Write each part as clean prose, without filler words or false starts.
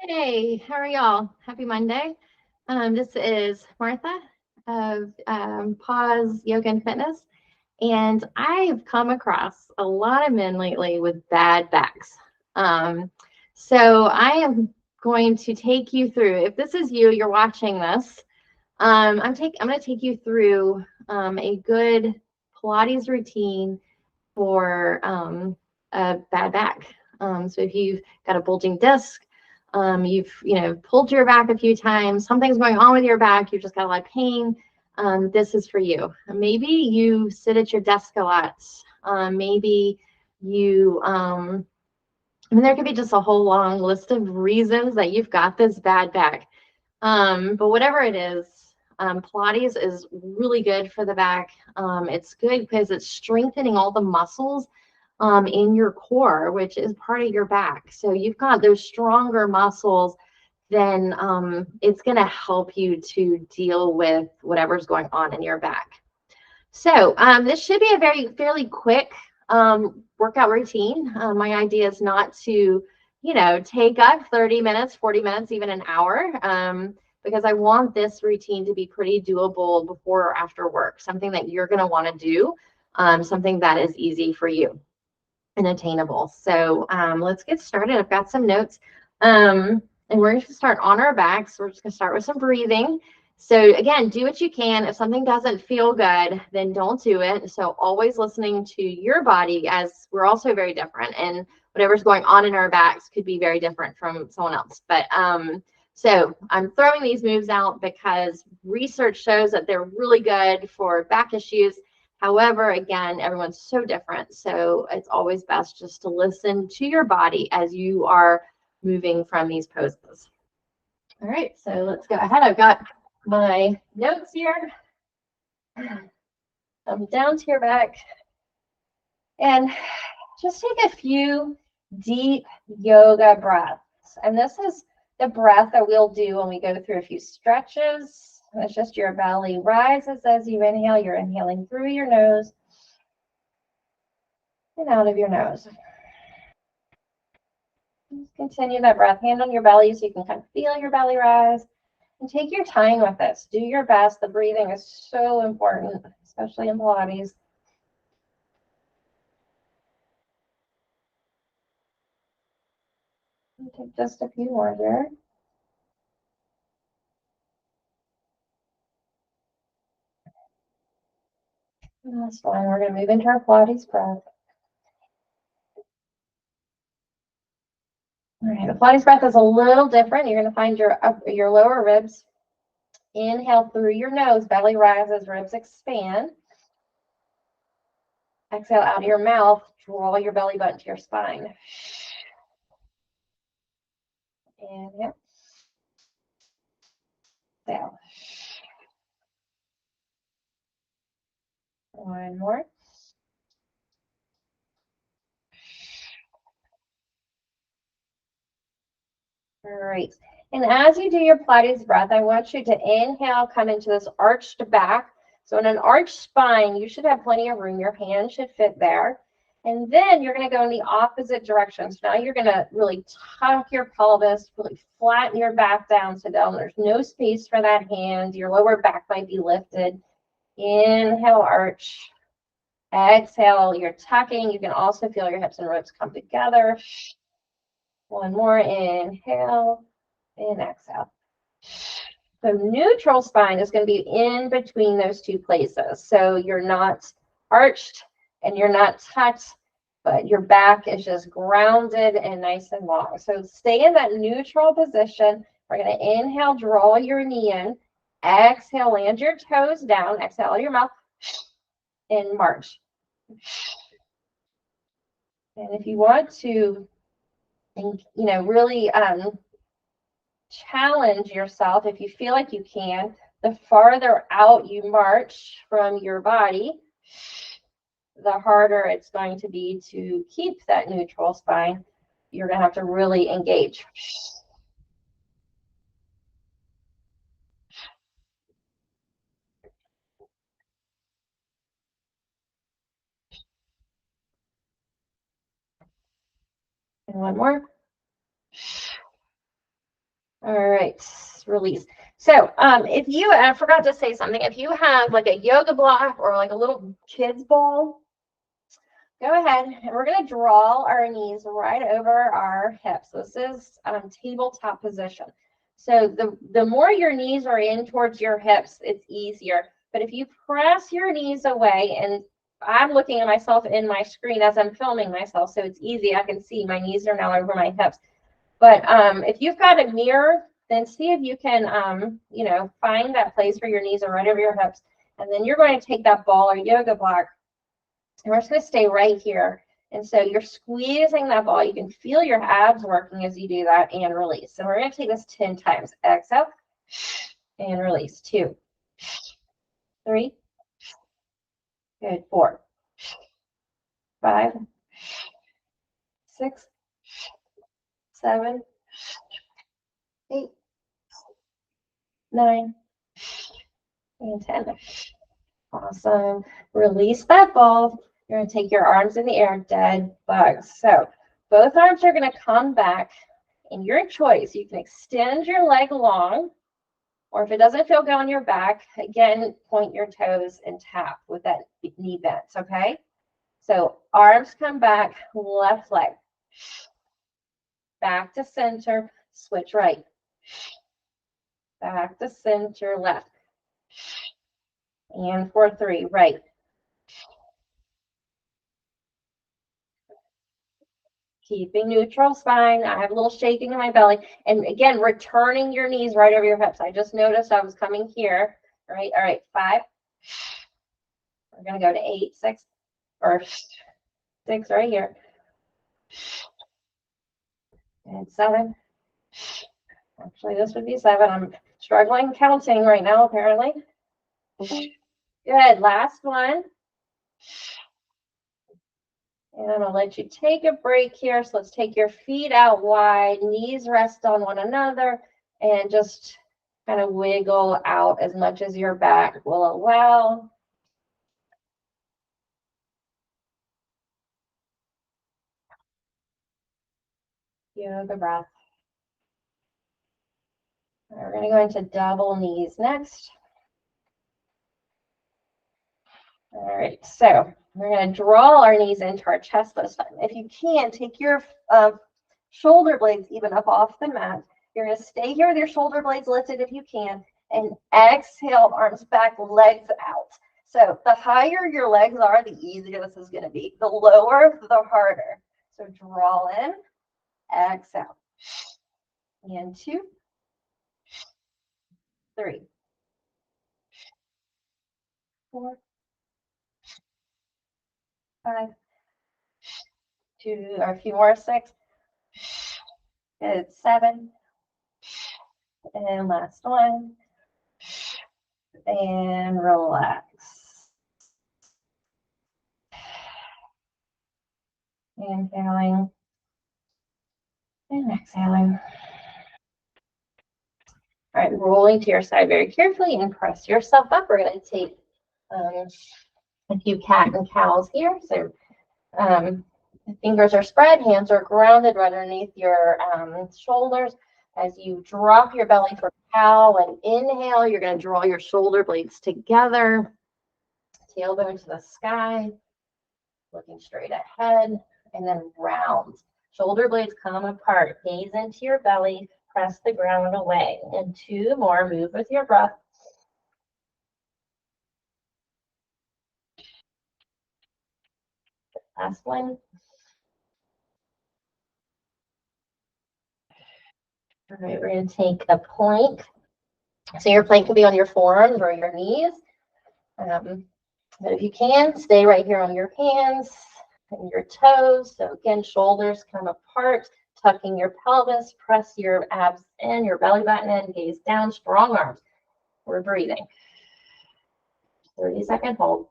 Hey, how are y'all? Happy Monday. This is Martha of Pause Yoga and Fitness, and I've come across a lot of men lately with bad backs. Um, so I am going to take you through. If this is you, you're watching this. I'm going to take you through a good Pilates routine for a bad back. So if you've got a bulging disc, you've pulled your back a few times, something's going on with your back, you've just got a lot of pain. This is for you. Maybe you sit at your desk a lot. Maybe you I mean, there could be just a whole long list of reasons that you've got this bad back. But whatever it is, Pilates is really good for the back. It's good because it's strengthening all the muscles in your core, which is part of your back. So you've got those stronger muscles, then it's going to help you to deal with whatever's going on in your back. So this should be a fairly quick workout routine. My idea is not to, take up 30 minutes, 40 minutes, even an hour, because I want this routine to be pretty doable before or after work, something that you're going to want to do, something that is easy for you and attainable. So let's get started. I've got some notes. And we're going to start on our backs. We're just going to start with some breathing. So again, do what you can. If something doesn't feel good, then don't do it. So always listening to your body, as we're also very different, and whatever's going on in our backs could be very different from someone else. But so I'm throwing these moves out because research shows that they're really good for back issues. However, again, everyone's so different. So it's always best just to listen to your body as you are moving from these poses. All right, so let's go ahead. I've got my notes here. I'm down to your back. And just take a few deep yoga breaths. And this is the breath that we'll do when we go through a few stretches. It's just your belly rises as you inhale. You're inhaling through your nose and out of your nose. Just continue that breath. Hand on your belly so you can kind of feel your belly rise. And take your time with this. Do your best. The breathing is so important, especially in Pilates. Take just a few more here. Last one. We're going to move into our Pilates breath. All right, the Pilates breath is a little different. You're going to find your lower ribs. Inhale through your nose, belly rises, ribs expand. Exhale out of your mouth, draw your belly button to your spine. Inhale. Exhale. One more. Great. And as you do your Pilates breath, I want you to inhale, come into this arched back. So in an arched spine, you should have plenty of room. Your hands should fit there. And then you're going to go in the opposite direction. So now you're going to really tuck your pelvis, really flatten your back down so down there's no space for that hand. Your lower back might be lifted. Inhale, arch. Exhale, you're tucking. You can also feel your hips and ribs come together. One more, inhale and exhale. So neutral spine is going to be in between those two places. So you're not arched and you're not tucked, but your back is just grounded and nice and long. So stay in that neutral position. We're going to inhale, draw your knee in. Exhale, land your toes down. Exhale out of your mouth and march. And if you want to, really challenge yourself, if you feel like you can, the farther out you march from your body, the harder it's going to be to keep that neutral spine. You're going to have to really engage. And one more. All right, release. So if you, I forgot to say something, if you have like a yoga block or like a little kid's ball, go ahead and we're going to draw our knees right over our hips. This is tabletop position. So the more your knees are in towards your hips, it's easier. But if you press your knees away, and I'm looking at myself in my screen as I'm filming myself, so it's easy. I can see my knees are now over my hips. But if you've got a mirror, then see if you can, find that place where your knees are right over your hips. And then you're going to take that ball or yoga block, and we're just going to stay right here. And so you're squeezing that ball. You can feel your abs working as you do that, and release. So we're going to take this 10 times. Exhale and release. 2, 3, good. 4, 5, 6, 7, 8, 9, and 10. Awesome. Release that ball. You're going to take your arms in the air, dead bugs. So both arms are going to come back, and your choice. You can extend your leg long, or if it doesn't feel good on your back, again, point your toes and tap with that knee bent, okay? So arms come back, left leg. Back to center, switch right. Back to center, left. And for 3, right. Keeping neutral spine. I have a little shaking in my belly. And again, returning your knees right over your hips. I just noticed I was coming here. Right. All right. 5. We're going to go to 8, 6, or 6 right here. And 7. Actually, this would be 7. I'm struggling counting right now, apparently. Good. Last one. And I'm going to let you take a break here. So let's take your feet out wide, knees rest on one another, and just kind of wiggle out as much as your back will allow. Yoga breath. We're going to go into double knees next. All right, so we're going to draw our knees into our chest this time. If you can, take your shoulder blades even up off the mat. You're going to stay here with your shoulder blades lifted if you can, and exhale, arms back, legs out. So the higher your legs are, the easier this is going to be. The lower, the harder. So draw in, exhale. And 2, 3, 4, 5, 2, or a few more, 6. Good. 7. And last one. And relax. Inhaling and exhaling. All right, rolling to your side very carefully and press yourself up. We're going to take a few cat and cows here. So fingers are spread, hands are grounded right underneath your shoulders. As you drop your belly for cow and inhale, you're going to draw your shoulder blades together, tailbone to the sky, looking straight ahead, and then round. Shoulder blades come apart, gaze into your belly, press the ground away. And 2 more, move with your breath. Last one. All right, we're going to take a plank. So your plank could be on your forearms or your knees. But if you can, stay right here on your hands and your toes. So again, shoulders come apart, tucking your pelvis, press your abs in, your belly button in, gaze down, strong arms. We're breathing. 30-second hold.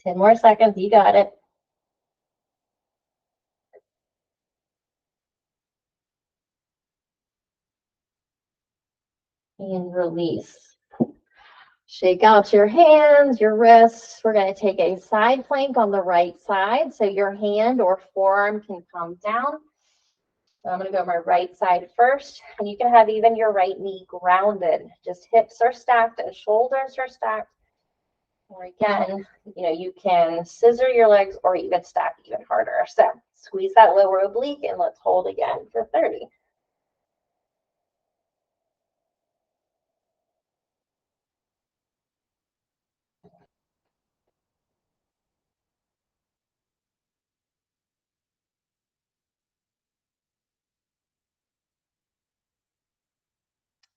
Ten more seconds. You got it. And release. Shake out your hands, your wrists. We're going to take a side plank on the right side so your hand or forearm can come down. So I'm going to go my right side first, and you can have even your right knee grounded. Just hips are stacked and shoulders are stacked. Or again, you can scissor your legs or even stack even harder. So squeeze that lower oblique and let's hold again for 30.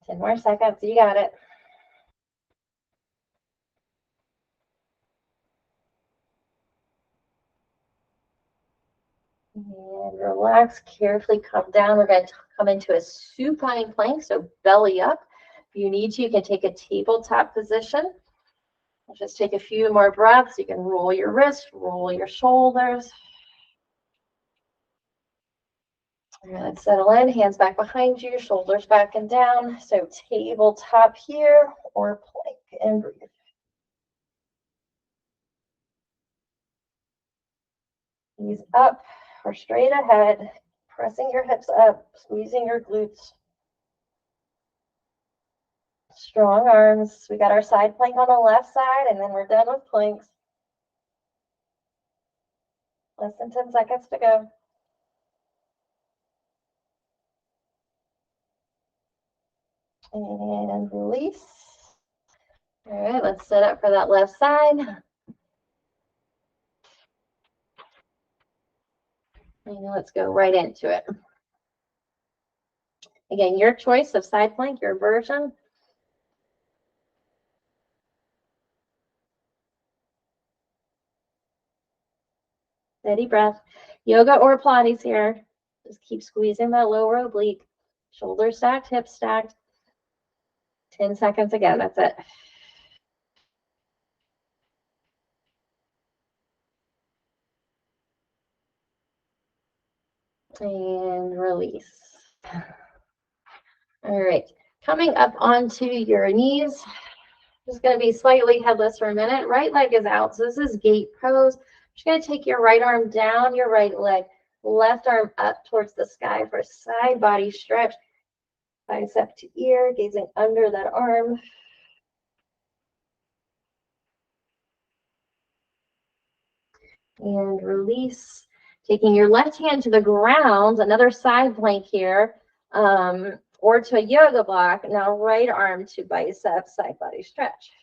Ten more seconds. You got it. And relax, carefully come down. We're going to come into a supine plank, so belly up. If you need to, you can take a tabletop position. Just take a few more breaths. You can roll your wrists, roll your shoulders. Let's settle in, hands back behind you, shoulders back and down. So tabletop here or plank, and breathe. Knees up or straight ahead, pressing your hips up, squeezing your glutes. Strong arms. We got our side plank on the left side, and then we're done with planks. Less than 10 seconds to go. And release. All right, let's set up for that left side. And let's go right into it. Again, your choice of side plank, your version. Steady breath. Yoga or Pilates here. Just keep squeezing that lower oblique. Shoulders stacked, hips stacked. 10 seconds again. That's it. And release. All right. Coming up onto your knees. Just going to be slightly headless for a minute. Right leg is out. So this is gate pose. Just going to take your right arm down your right leg. Left arm up towards the sky for a side body stretch. Bicep to ear, gazing under that arm. And release. Taking your left hand to the ground, another side plank here, or to a yoga block. Now right arm to bicep, side body stretch.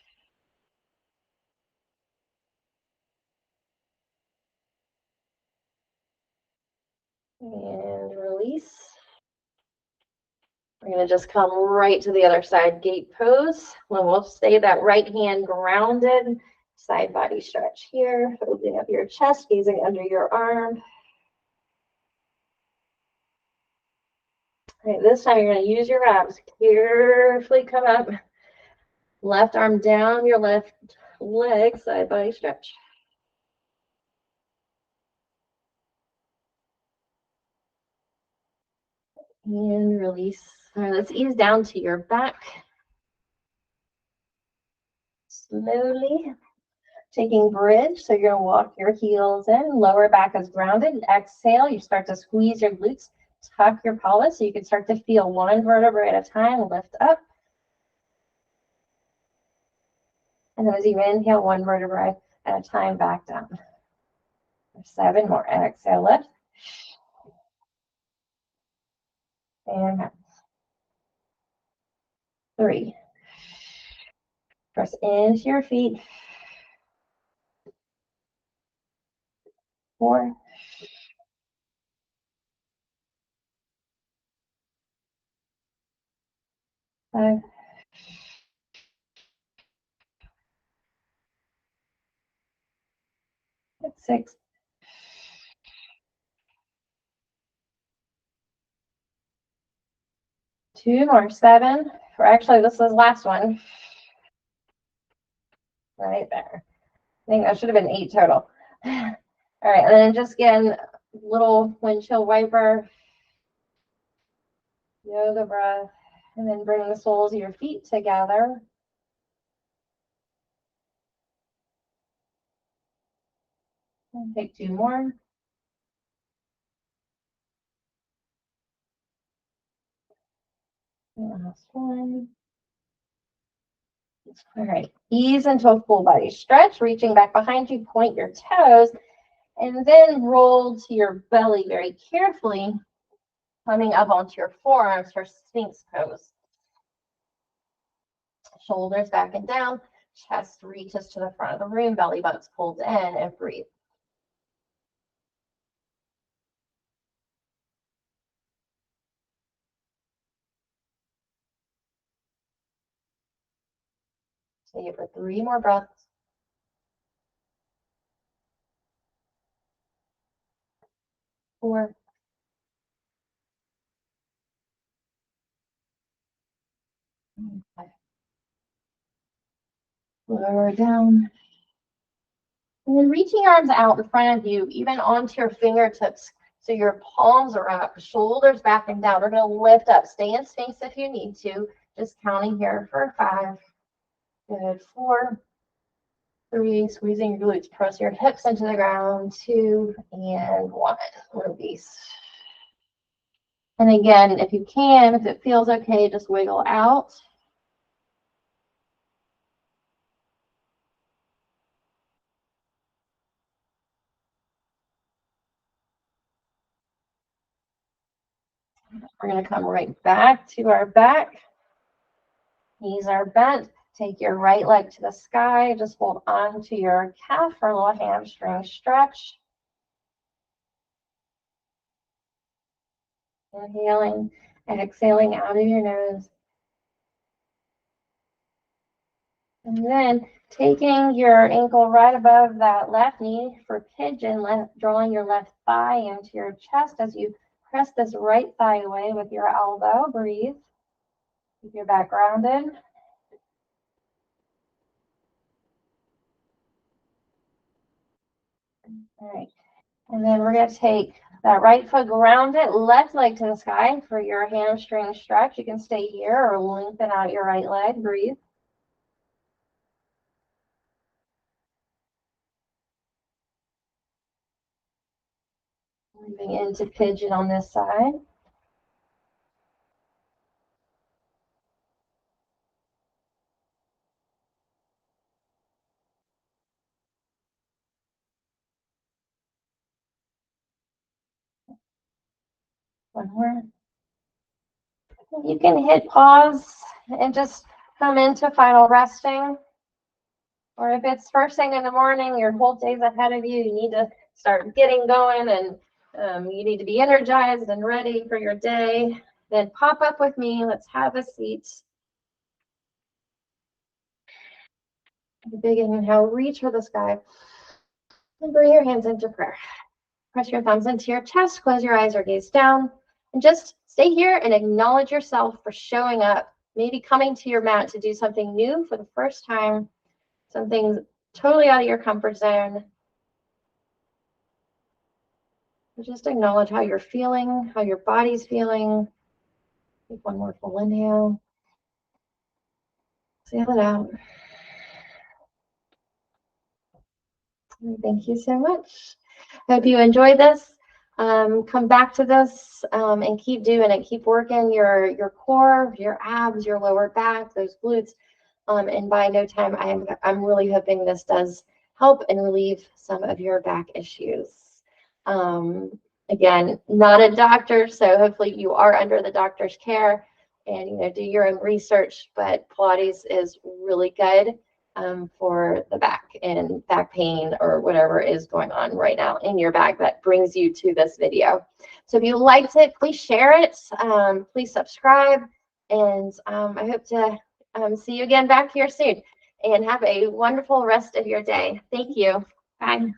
And release. We're going to just come right to the other side, gate pose. We'll stay that right hand grounded, side body stretch here, opening up your chest, gazing under your arm. All right, this time you're going to use your abs. Carefully come up. Left arm down your left leg, side body stretch. And release. All right, let's ease down to your back. Slowly taking bridge. So you're going to walk your heels in. Lower back is grounded. Exhale. You start to squeeze your glutes. Tuck your pelvis so you can start to feel one vertebra at a time. Lift up. And then as you inhale, one vertebra at a time, back down. 7 more. Exhale, lift. And out. 3. Press into your feet. 4. 5. 6. 2 more. 7. Or actually, this is the last one. Right there. I think that should have been 8 total. All right, and then just again, little windshield wiper, yoga breath. And then bring the soles of your feet together. And take 2 more. Last one. All right, ease into a full body stretch, reaching back behind you, point your toes, and then roll to your belly very carefully, coming up onto your forearms for Sphinx pose. Shoulders back and down, chest reaches to the front of the room, belly button's pulled in, and breathe. Stay for 3 more breaths. 4. 5. Lower down. And then reaching your arms out in front of you, even onto your fingertips, so your palms are up, shoulders back and down. We're going to lift up. Stay in Sphinx if you need to. Just counting here for 5. Good. 4. 3. Squeezing your glutes. Press your hips into the ground. 2 and 1. Release. And again, if you can, if it feels okay, just wiggle out. We're going to come right back to our back. Knees are bent. Take your right leg to the sky. Just hold on to your calf for a little hamstring stretch. Inhaling, exhaling out of your nose. And then taking your ankle right above that left knee for pigeon, drawing your left thigh into your chest as you press this right thigh away with your elbow. Breathe. Keep your back rounded. All right. And then we're going to take that right foot grounded, left leg to the sky for your hamstring stretch. You can stay here or lengthen out your right leg. Breathe. Moving into pigeon on this side. One more. You can hit pause and just come into final resting. Or if it's first thing in the morning, your whole day's ahead of you, you need to start getting going and you need to be energized and ready for your day, then pop up with me. Let's have a seat. Big inhale, reach for the sky. And bring your hands into prayer. Press your thumbs into your chest, close your eyes or gaze down, and just stay here and acknowledge yourself for showing up, maybe coming to your mat to do something new for the first time, something totally out of your comfort zone. Just acknowledge how you're feeling, how your body's feeling. Take one more full inhale. Exhale it out. Thank you so much. Hope you enjoyed this. Come back to this and keep doing it. Keep working your core, your abs, your lower back, those glutes. And by no time, I'm really hoping this does help and relieve some of your back issues. Again, not a doctor, so hopefully you are under the doctor's care and do your own research. But Pilates is really good for the back and back pain or whatever is going on right now in your back that brings you to this video. So if you liked it, please share it. Please subscribe, and I hope to see you again back here soon. And have a wonderful rest of your day. Thank you. Bye.